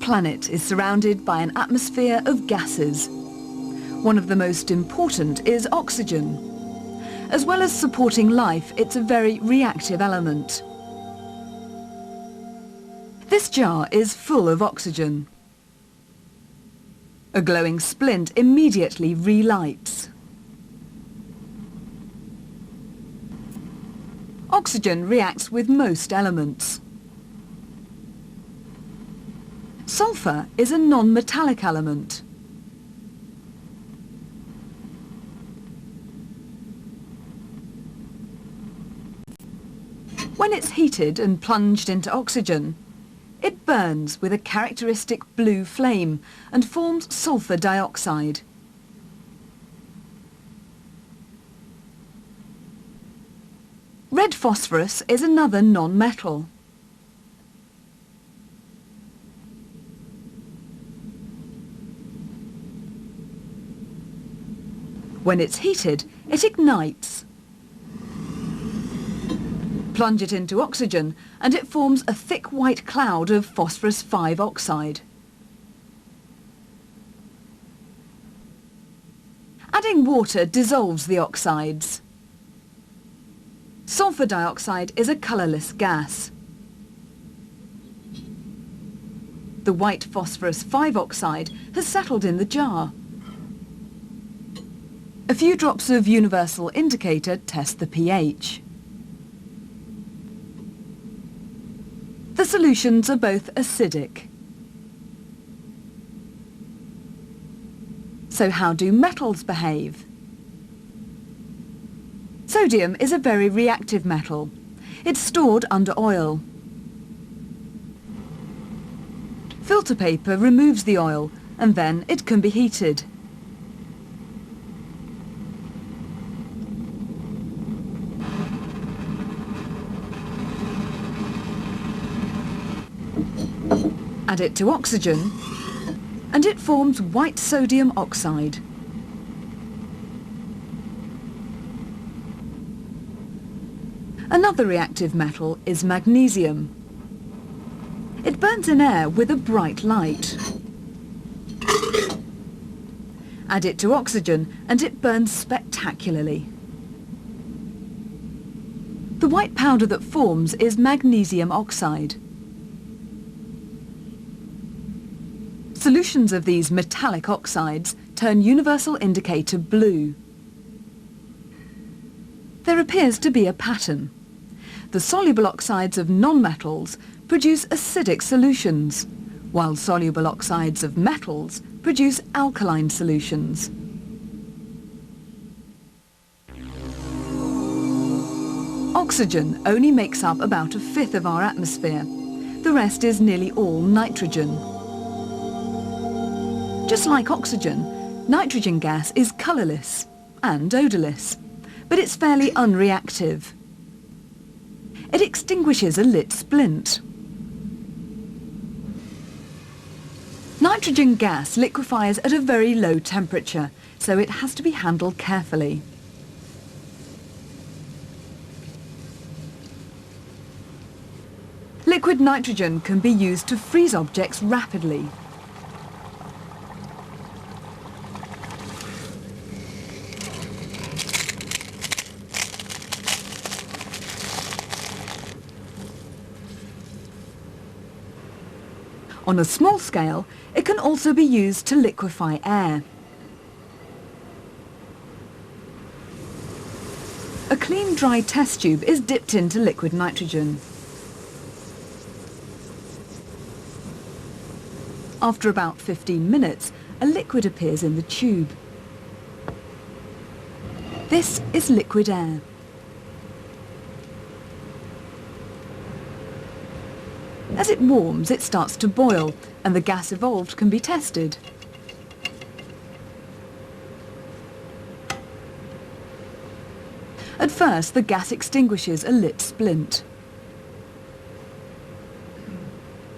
planet is surrounded by an atmosphere of gases. One of the most important is oxygen. As well as supporting life, it's a very reactive element. This jar is full of oxygen. A glowing splint immediately relights. Oxygen reacts with most elements. Sulfur is a non-metallic element. When it's heated and plunged into oxygen, it burns with a characteristic blue flame and forms sulfur dioxide. Red phosphorus is another non-metal. When it's heated, it ignites. Plunge it into oxygen and it forms a thick white cloud of phosphorus 5 oxide. Adding water dissolves the oxides. Sulfur dioxide is a colourless gas. The white phosphorus 5 oxide has settled in the jar. A few drops of universal indicator test the pH. The solutions are both acidic. So how do metals behave? Sodium is a very reactive metal. It's stored under oil. Filter paper removes the oil and then it can be heated. Add it to oxygen and it forms white sodium oxide. Another reactive metal is magnesium. It burns in air with a bright light. Add it to oxygen and it burns spectacularly. The white powder that forms is magnesium oxide. Solutions of these metallic oxides turn universal indicator blue. There appears to be a pattern. The soluble oxides of non-metals produce acidic solutions, while soluble oxides of metals produce alkaline solutions. Oxygen only makes up about 1/5 of our atmosphere. The rest is nearly all nitrogen. Just like oxygen, nitrogen gas is colourless and odourless, but it's fairly unreactive. It extinguishes a lit splint. Nitrogen gas liquefies at a very low temperature, so it has to be handled carefully. Liquid nitrogen can be used to freeze objects rapidly. On a small scale, it can also be used to liquefy air. A clean, dry test tube is dipped into liquid nitrogen. After about 15 minutes, a liquid appears in the tube. This is liquid air. As it warms, it starts to boil, and the gas evolved can be tested. At first, the gas extinguishes a lit splint.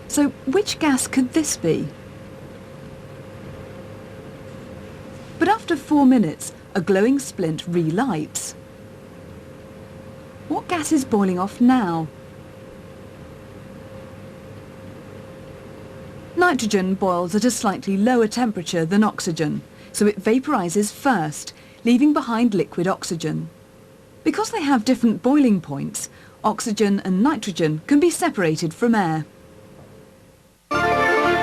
So, which gas could this be? But after 4 minutes, a glowing splint relights. What gas is boiling off now? Nitrogen boils at a slightly lower temperature than oxygen, so it vaporises first, leaving behind liquid oxygen. Because they have different boiling points, oxygen and nitrogen can be separated from air.